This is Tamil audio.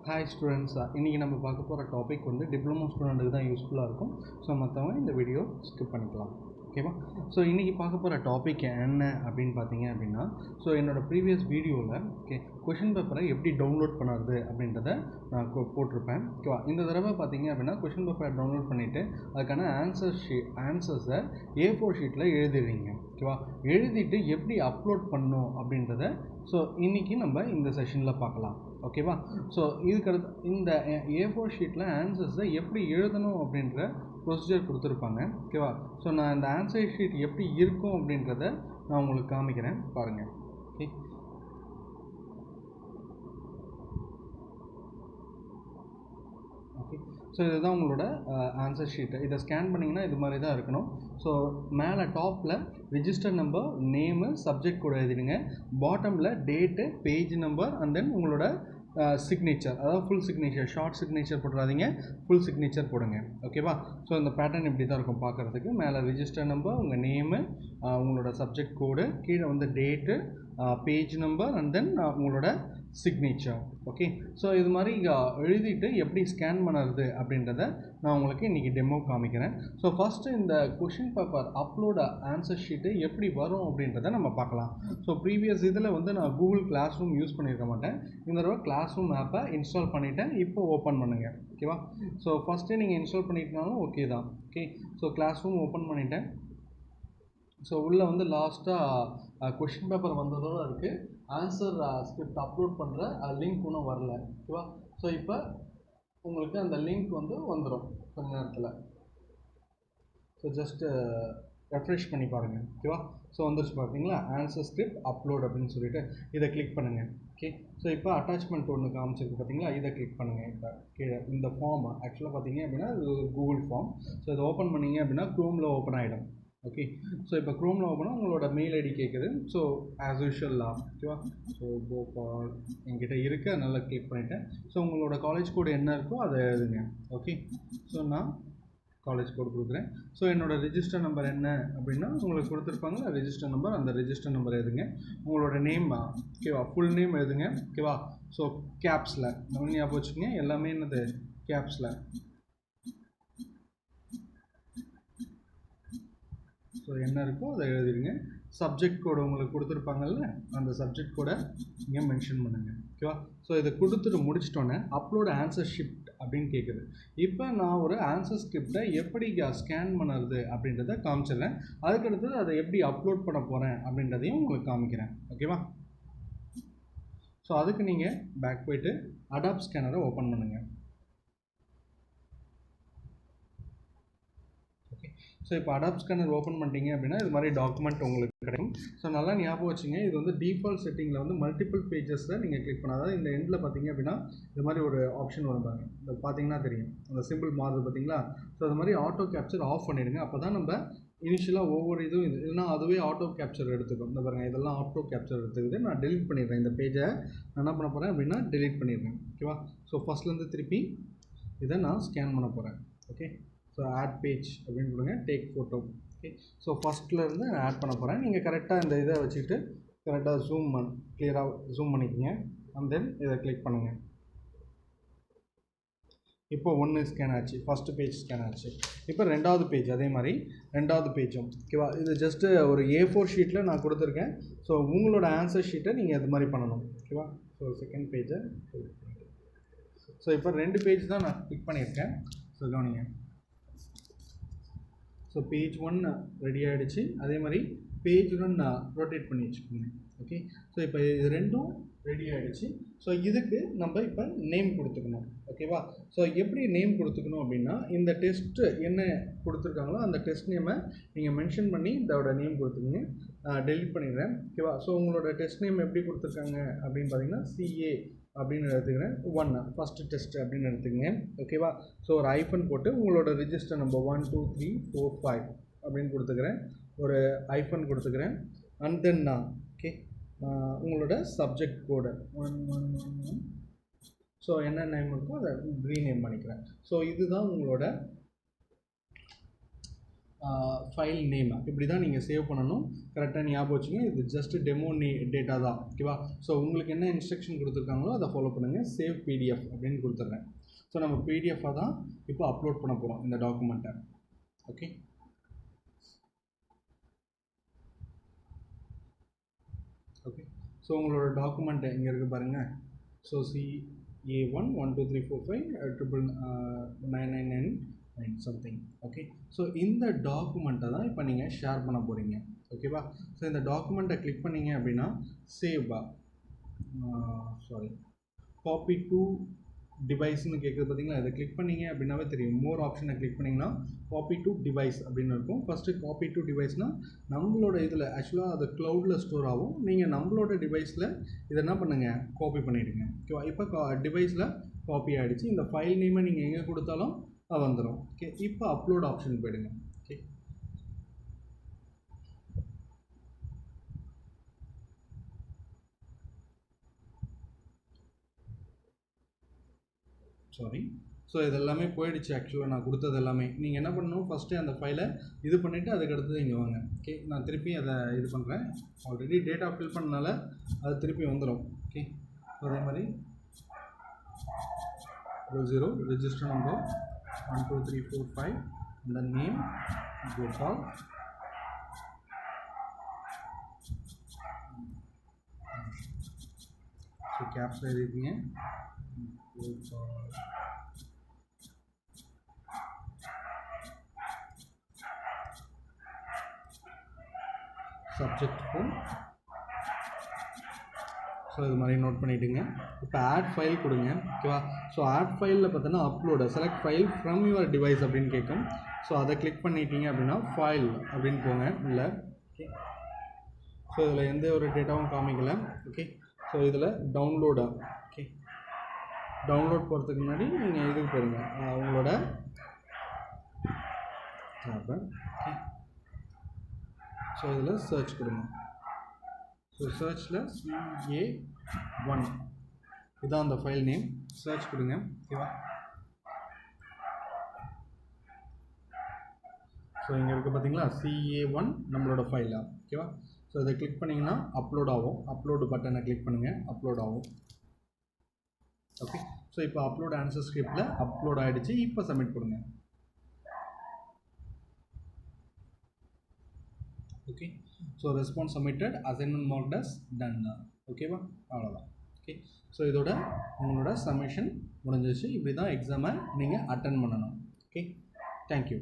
Hi students, இன்னைக்கு நம்ம பார்க்க போகிற டாபிக் வந்து டிப்ளமோ ஸ்டூடெண்ட்டுக்கு தான் யூஸ்ஃபுல்லாக இருக்கும். ஸோ மற்றவங்க இந்த வீடியோ ஸ்கிப் பண்ணிக்கலாம். ஓகேவா? ஸோ இன்றைக்கி பார்க்க போகிற டாபிக் என்ன அப்படின்னு பார்த்தீங்க அப்படின்னா, ஸோ என்னோடய ப்ரீவியஸ் வீடியோவில் கொஷின் பேப்பரை எப்படி டவுன்லோட் பண்ணுறது அப்படின்றத நான் போட்டிருப்பேன். ஓகேவா? இந்த தடவை பார்த்தீங்க அப்படின்னா கொஷின் பேப்பரை டவுன்லோட் பண்ணிவிட்டு அதுக்கான ஆன்சர்ஸை A4 ஷீட்டில் எழுதிடுறீங்க. ஓகேவா? எழுதிட்டு எப்படி அப்லோட் பண்ணணும் அப்படின்றத ஸோ இன்றைக்கி நம்ம இந்த செஷனில் பார்க்கலாம். ஓகேவா? ஸோ இதுக்கடுத்து இந்த A4 ஷீட்டில் ஆன்சர்ஸை எப்படி எழுதணும் அப்படின்ற ப்ரொசீஜர் கொடுத்துருப்பாங்க. ஓகேவா? ஸோ நான் இந்த ஆன்சர் ஷீட் எப்படி இருக்கும் அப்படின்றத நான் உங்களுக்கு காமிக்கிறேன் பாருங்கள். Okay, okay. ஸோ இதுதான் உங்களோட ஆன்சர் ஷீட்டு. இதை ஸ்கேன் பண்ணிங்கன்னா இது மாதிரி தான் இருக்கணும். ஸோ மேலே டாப்பில் ரிஜிஸ்டர் நம்பர், நேமு, சப்ஜெக்ட் கூட எழுதிடுங்க. பாட்டமில் date, page number and then உங்களோட சிக்னேச்சர், அதாவது ஃபுல் சிக்னேச்சர், ஷார்ட் சிக்னேச்சர் போட்டுறாதீங்க, ஃபுல் சிக்னேச்சர் போடுங்க. ஓகேவா? ஸோ இந்த பேட்டர்ன் இப்படி தான் இருக்கும் பார்க்குறதுக்கு. மேலே ரிஜிஸ்டர் நம்பர், உங்கள் நேமு, உங்களோட சப்ஜெக்ட் கோடு, கீழே வந்து date, page number and then உங்களோட சிக்னேச்சர். ஓகே, ஸோ இது மாதிரி எழுதிட்டு எப்படி ஸ்கேன் பண்ணுறது அப்படின்றத நான் உங்களுக்கு இன்றைக்கி டெமோ காமிக்கிறேன். ஸோ ஃபஸ்ட்டு இந்த கொஷின் பேப்பர் அப்லோட ஆன்சர் ஷீட்டு எப்படி வரும் அப்படின்றத நம்ம பார்க்கலாம். ஸோ ப்ரீவியஸ் இதில் வந்து நான் கூகுள் கிளாஸ் ரூம் யூஸ் பண்ணியிருக்க மாட்டேன். இந்த தடவை கிளாஸ் ரூம் ஆப்பை இன்ஸ்டால் பண்ணிவிட்டேன். இப்போ ஓப்பன் பண்ணுங்கள். ஓகேவா? ஸோ ஃபஸ்ட்டே நீங்கள் இன்ஸ்டால் பண்ணிட்டனாலும் ஓகே தான். Okay, so class room open பண்ணிவிட்டேன். ஸோ உள்ளே வந்து லாஸ்ட்டாக கொஷின் பேப்பர் வந்ததோடு இருக்குது. ஆன்சர் ஸ்கிரிப்ட் அப்லோட் பண்ணுற லிங்க் ஒன்றும் வரல. ஓகேவா? ஸோ இப்போ உங்களுக்கு அந்த லிங்க் வந்து வந்துடும் கொஞ்ச நேரத்தில். ஸோ ஜஸ்ட்டு ரெஃப்ரெஷ் பண்ணி பாருங்கள். ஓகேவா? ஸோ வந்துருச்சு பார்த்தீங்களா, ஆன்சர் ஸ்கிரிப்ட் அப்லோட் அப்படின்னு சொல்லிட்டு இதை கிளிக் பண்ணுங்கள். ஓகே, ஸோ இப்போ அட்டாச்மெண்ட் ஒன்று காமிச்சிருக்கு பார்த்தீங்களா, இதை கிளிக் பண்ணுங்கள். இப்போ கீழே இந்த ஃபார்ம் ஆக்சுவலாக பார்த்தீங்க அப்படின்னா இது ஒரு கூகுள் ஃபார்ம். ஸோ இதை ஓப்பன் பண்ணிங்க அப்படின்னா க்ரோமில் ஓப்பன் ஆகிடும். ஓகே, ஸோ இப்போ க்ரோமில் ஓப்பனாக உங்களோட மெயில் ஐடி கேட்குது. ஸோ ஆஸ் யூஷுவல் ஓகேவா? ஸோ கோபால் என்கிட்ட இருக்குது, அதனால் கிளிக் பண்ணிவிட்டேன். ஸோ உங்களோட காலேஜ் கோடு என்ன இருக்கோ அதை எழுதுங்க. ஓகே, ஸோ நான் காலேஜ் கோடு கொடுக்குறேன். ஸோ என்னோடய ரிஜிஸ்டர் நம்பர் என்ன அப்படின்னா உங்களுக்கு கொடுத்துருப்பாங்களா ரிஜிஸ்டர் நம்பர், அந்த ரிஜிஸ்டர் நம்பர் எழுதுங்க. உங்களோட நேம் ஓகேவா, ஃபுல் நேம் எழுதுங்க. ஓகேவா? ஸோ கேப்ஸில் நம்ம ஞாபகம் வச்சுக்கோங்க, எல்லாமே என்னது கேப்ஸில். ஸோ என்ன இருக்கோ அதை எழுதிடுங்க. சப்ஜெக்ட் கோடு உங்களுக்கு கொடுத்துருப்பாங்கல்ல, அந்த சப்ஜெக்ட் கோடை இங்கே மென்ஷன் பண்ணுங்கள். ஓகேவா? ஸோ இதை கொடுத்துட்டு முடிச்சிட்டோன்னே அப்லோட் ஆன்சர் ஷிஃப்ட் அப்படின்னு கேட்குது. இப்போ நான் ஒரு ஆன்சர் ஸ்கிரிப்டை எப்படி ஸ்கேன் பண்ணுறது அப்படின்றத காமிச்சிடுறேன். அதுக்கடுத்தது அதை எப்படி அப்லோட் பண்ண போகிறேன் அப்படின்றதையும் உங்களுக்கு காமிக்கிறேன். ஓகேவா? ஸோ அதுக்கு நீங்கள் பேக் போய்ட்டு அடாப் ஸ்கேனரை ஓப்பன் பண்ணுங்கள். ஸோ இப்போ அடாப் ஸ்கேனர் ஓப்பன் பண்ணிட்டீங்க அப்படின்னா இது மாதிரி டாக்குமெண்ட் உங்களுக்கு கிடைக்கும். ஸோ நல்லா ஞாபகம் வச்சுங்க, இது வந்து டிஃபால்ட் செட்டிங்கில் வந்து மல்டிபிள் பேஜஸில் நீங்கள் கிளிக் பண்ணால், அதாவது இந்த எண்டில் பார்த்தீங்க அப்படின்னா இது மாதிரி ஒரு ஆப்ஷன் வரும் பாருங்க, இந்த பார்த்தீங்கன்னா தெரியும் அந்த சிம்பிள் மாறுது பார்த்தீங்களா. ஸோ அது மாதிரி ஆட்டோ கேப்சர் ஆஃப் பண்ணிவிடுங்க. அப்போ தான் நம்ம இனிஷியலாக ஒவ்வொரு இதுவும் இல்லைனா அதுவே ஆட்டோ கேப்சர் எடுத்துக்கும். இந்த பாருங்கள், இதெல்லாம் ஆட்டோ கேப்சர் எடுத்துக்குது. நான் டெலிட் பண்ணிடுறேன். இந்த பேஜை நான் என்ன பண்ண போகிறேன் அப்படின்னா டெலிட் பண்ணிடுறேன். ஓகேவா? ஸோ ஃபஸ்ட்லேருந்து திருப்பி இதை நான் ஸ்கேன் பண்ண போகிறேன். ஓகே, ஸோ ஆட் பேஜ் அப்படின்னு கொடுங்க, டேக் ஃபோட்டோ. ஓகே, ஸோ ஃபஸ்ட்லேருந்து நான் ஆட் பண்ண போகிறேன். நீங்கள் கரெக்டாக இந்த இதை வச்சுக்கிட்டு கரெக்டாக கிளியராக ஜூம் பண்ணிக்கோங்க. அண்ட் தென் இதை கிளிக் பண்ணுங்கள். இப்போ ஒன்று ஸ்கேன் ஆச்சு, ஃபஸ்ட்டு பேஜ் ஸ்கேன் ஆச்சு. இப்போ ரெண்டாவது பேஜ் அதே மாதிரி ரெண்டாவது பேஜும். ஓகேவா? இது ஜஸ்ட்டு ஒரு A4 ஷீட்டில் நான் கொடுத்துருக்கேன். ஸோ உங்களோட ஆன்சர் ஷீட்டை நீங்கள் இது மாதிரி பண்ணணும். ஓகேவா? ஸோ செகண்ட் பேஜை ஸோ இப்போ 2 பேஜ் தான் நான் கிளிக் பண்ணியிருக்கேன். ஸோ கவனிங்க. ஸோ பேஜ் 1 ரெடி ஆகிடுச்சு. அதே மாதிரி பேஜ் 1 ரொட்டேட் பண்ணி வச்சுக்கோங்க. ஓகே, ஸோ இப்போ இது ரெண்டும் ரெடி ஆகிடுச்சு. ஸோ இதுக்கு நம்ம இப்போ நேம் கொடுத்துக்கணும். ஓகேவா? ஸோ எப்படி நேம் கொடுத்துக்கணும் அப்படின்னா, இந்த டெஸ்ட்டு என்ன கொடுத்துருக்காங்களோ அந்த டெஸ்ட் நேமை நீங்கள் மென்ஷன் பண்ணி இதோட நேம் கொடுத்துக்கோங்க. டெலிட் பண்ணிடுறேன். ஓகேவா? ஸோ உங்களோட டெஸ்ட் நேம் எப்படி கொடுத்துருக்காங்க அப்படின்னு பார்த்தீங்கன்னா CA அப்படின்னு எடுத்துக்கிறேன். 1 ஃபஸ்ட்டு டெஸ்ட் அப்படின்னு எடுத்துக்கங்க. ஓகேவா? ஸோ ஒரு ஐஃபன் போட்டு உங்களோட ரிஜிஸ்டர் நம்பர் 1 2 3 4 5 அப்படின்னு கொடுத்துக்கிறேன். ஒரு ஐஃபன் கொடுத்துக்கிறேன். அண்ட் தென் ஓகே, உங்களோட சப்ஜெக்ட் கோடு 111. ஸோ என்ன நேம் இருக்கோ அதை ரீநேம் பண்ணிக்கிறேன். ஸோ இதுதான் உங்களோட ஃபைல் நேம் இப்படி தான் நீங்கள் சேவ் பண்ணணும். கரெக்டாக ஞாபகம் வச்சுங்க. இது ஜஸ்ட் டெமோ டேட்டா தான், ஓகேவா? ஸோ உங்களுக்கு என்ன இன்ஸ்ட்ரக்ஷன் கொடுத்துருக்காங்களோ அதை ஃபாலோ பண்ணுங்கள். சேவ் பிடிஎஃப் அப்படின்னு கொடுத்துட்றேன். ஸோ நம்ம பிடிஎஃபாக தான் இப்போ அப்லோட் பண்ண போகிறோம் இந்த டாக்குமெண்ட்டை. Okay, okay. ஸோ உங்களோட டாக்குமெண்ட்டு இங்கே இருக்குது பாருங்கள். So CA1 1 2 3 4 5 999 something. Okay, so இந்த டாக்குமெண்ட்டை தான் இப்போ நீங்கள் ஷேர் பண்ண போகிறீங்க, ஓகேவா? ஸோ இந்த டாக்குமெண்ட்டை கிளிக் பண்ணிங்க அப்படின்னா சேவா காப்பி டு டிவைஸ்னு கேட்குறது பார்த்தீங்களா? இதை கிளிக் பண்ணிங்க அப்படின்னாவே தெரியும். மோர் ஆப்ஷனை கிளிக் பண்ணிங்கன்னா காப்பி டு டிவைஸ் அப்படின்னு இருக்கும். ஃபஸ்ட்டு காப்பி டு டிவைஸ்னால் நம்மளோட இதில் ஆக்சுவலாக அது க்ளவுடில் ஸ்டோர் ஆகும். நீங்கள் நம்மளோட டிவைஸில் இதை என்ன பண்ணுங்கள், காப்பி பண்ணிவிடுங்க, ஓகேவா? இப்போ டிவைஸில் காப்பி ஆகிடுச்சு. இந்த ஃபைல் நேமை நீங்கள் எங்கே கொடுத்தாலும் அது வந்துடும். ஓகே, இப்போ அப்லோட் ஆப்ஷன் போயிடுங்க. Okay, sorry. ஸோ இது எல்லாமே போயிடுச்சு. ஆக்சுவலாக நான் கொடுத்தது எல்லாமே நீங்கள் என்ன பண்ணணும், ஃபஸ்ட்டு அந்த ஃபைலை இது பண்ணிவிட்டு அதுக்கு அடுத்தது இங்கே வாங்க. ஓகே, நான் திருப்பி அதை இது பண்ணுறேன். ஆல்ரெடி டேட்டா ஃபில் பண்ணனால அது திருப்பி வந்துடும். ஓகே, அதே மாதிரி 00 register number 1 2 3 4 5 the name Gopal. So கேப்ஸில் எழுதிங்க Gopal. Subject home. ஸோ இது மாதிரி நோட் பண்ணிவிடுங்க. இப்போ ஆட் ஃபைல் கொடுங்க, ஓகேவா? ஸோ ஆட் ஃபைலில் பார்த்தோன்னா upload select file from your device அப்படின்னு கேட்கும். ஸோ அதை கிளிக் பண்ணிட்டீங்க அப்படின்னா ஃபைல் அப்படின்னு போங்க இல்லை. ஓகே, ஸோ இதில் எந்த ஒரு டேட்டாவும் காமிக்கலை. ஓகே, ஸோ இதில் டவுன்லோடா. ஓகே, டவுன்லோட் போகிறதுக்கு முன்னாடி நீங்கள் இதுக்கு போயிருங்க உங்களோட டேப்பை. ஓகே, ஸோ இதில் சர்ச் கொடுங்க. ஸோ சர்ச்சில் CA1 இதுதான் அந்த ஃபைல் நேம். சர்ச் கொடுங்க, ஓகேவா? ஸோ இங்கே இருக்குது பார்த்தீங்களா, CA1 நம்மளோட ஃபைலா, ஓகேவா? ஸோ இதை கிளிக் பண்ணிங்கன்னா அப்லோட் ஆகும். அப்லோடு பட்டனை கிளிக் பண்ணுங்கள், அப்லோட் ஆகும். ஓகே, ஸோ இப்போ அப்லோட் ஆன்சர் ஸ்கிரிப்டில் அப்லோட் ஆகிடுச்சு. இப்போ சப்மிட் கொடுங்க. Okay, so response submitted, assignment marked as done. ஓகேவா? அவ்வளோதான். ஓகே, ஸோ இதோட உங்களோட சப்மிஷன் முடிஞ்சிச்சு. இப்படி தான் எக்ஸாமை நீங்கள் அட்டன் பண்ணணும். Okay, thank you.